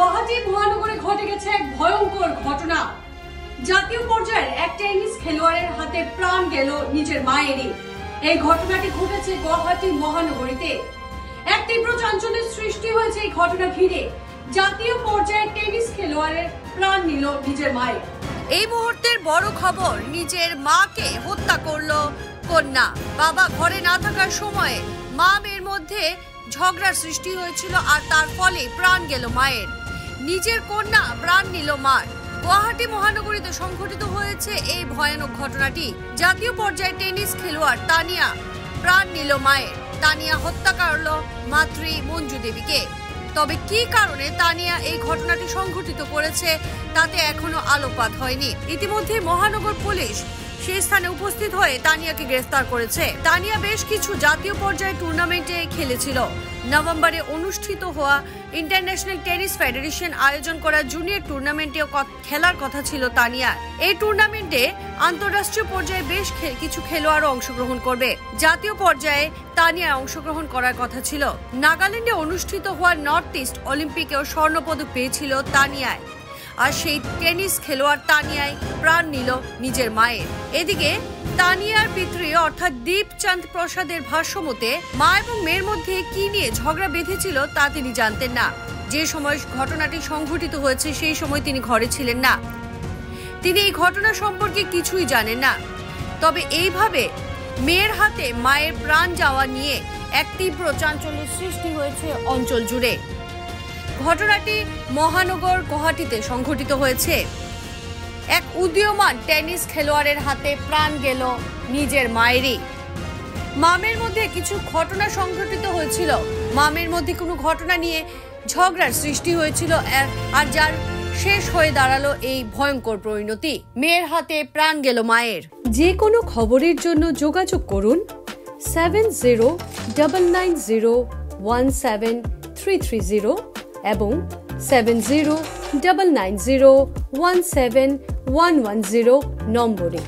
গুয়াহাটি মহানগরে ঘটে গেছে এক ভয়ঙ্কর ঘটনা। জাতীয় পর্যায়ের এক টেনিস খেলোয়াড়ের হাতে প্রাণ গেল নিজের মায়েরই। এই ঘটনাটি ঘটেছে গুয়াহাটি মহানগরীতে। এক তীব্র চাঞ্চল্যের সৃষ্টি হয়েছে এই ঘটনা ঘিরে। জাতীয় পর্যায়ের টেনিস খেলোয়াড়ের প্রাণ নিল নিজের মায়ের। এই মুহূর্তের বড় খবর, নিজের মাকে হত্যা করলো কন্যা। বাবা ঘরে না থাকার সময়ে মা মেয়ের মধ্যে ঝগড়ার সৃষ্টি হয়েছিল আর তার ফলে প্রাণ গেল মায়ের। নিজের কন্যা প্রাণ নিল মার। গুয়াহাটি মহানগরীতে সংঘটিত হয়েছে এই ভয়ানক ঘটনাটি। জাতীয় পর্যায়ে টেনিস খেলোয়াড় তানিয়া প্রাণ নিল মায়ের। তানিয়া হত্যা করলো মাতৃ মঞ্জু দেবীকে। তবে কি কারণে তানিয়া এই ঘটনাটি সংঘটিত করেছে তাতে এখনো আলোকপাত হয়নি। ইতিমধ্যে মহানগর পুলিশ সেই স্থানে উপস্থিত হয়ে তানিয়াকে গ্রেফতার করেছে। তানিয়া বেশ কিছু জাতীয় পর্যায়ে টুর্নামেন্টে খেলেছিল। নভেম্বরে অনুষ্ঠিত হওয়া ইন্টারন্যাশনাল টেনিস ফেডারেশন আয়োজন করা জুনিয়র টুর্নামেন্টেও খেলার কথা ছিল তানিয়ার। এই টুর্নামেন্টে আন্তঃরাষ্ট্রীয় পর্যায়ে বেশ কিছু খেলোয়াড়ও অংশগ্রহণ করবে। জাতীয় পর্যায়ে তানিয়ার অংশগ্রহণ করার কথা ছিল। নাগাল্যান্ডে অনুষ্ঠিত হওয়া নর্থ ইস্ট অলিম্পিকেও স্বর্ণপদক পেয়েছিল তানিয়ায়। আর সেই টেনিস খেলোয়াড় তানিয়ায় প্রাণ নিল নিজের মায়ের। এদিকে তানিয়ার পিতৃ অর্থাৎ দীপচাঁদ প্রসাদের ভাষ্য মতে মা এবং মেয়ের মধ্যে কি নিয়ে ঝগড়া বেঁধেছিল তা তিনি জানতেন না। যে সময় ঘটনাটি সংঘটিত হয়েছে সেই সময় তিনি ঘরে ছিলেন না। তিনি এই ঘটনা সম্পর্কে কিছুই জানেন না। তবে এইভাবে মেয়ের হাতে মায়ের প্রাণ যাওয়া নিয়ে এক তীব্র চাঞ্চল্যের সৃষ্টি হয়েছে অঞ্চল জুড়ে। ঘটনাটি মহানগর গুয়াহাটিতে সংঘটিত হয়েছে। এক উদীয়মান টেনিস খেলোয়াড়ের হাতে প্রাণ গেল নিজের মায়েরই। মামের মধ্যে কিছু ঘটনা সংঘটিত হয়েছিল। মামের মধ্যে কোনো ঘটনা নিয়ে ঝগড়ার সৃষ্টি হয়েছিল আর যার শেষ হয়ে দাঁড়ালো এই ভয়ঙ্কর পরিণতি। মেয়ের হাতে প্রাণ গেল মায়ের। যে কোনো খবরের জন্য যোগাযোগ করুন 7099017330 এবং 7099017110 নম্বরে।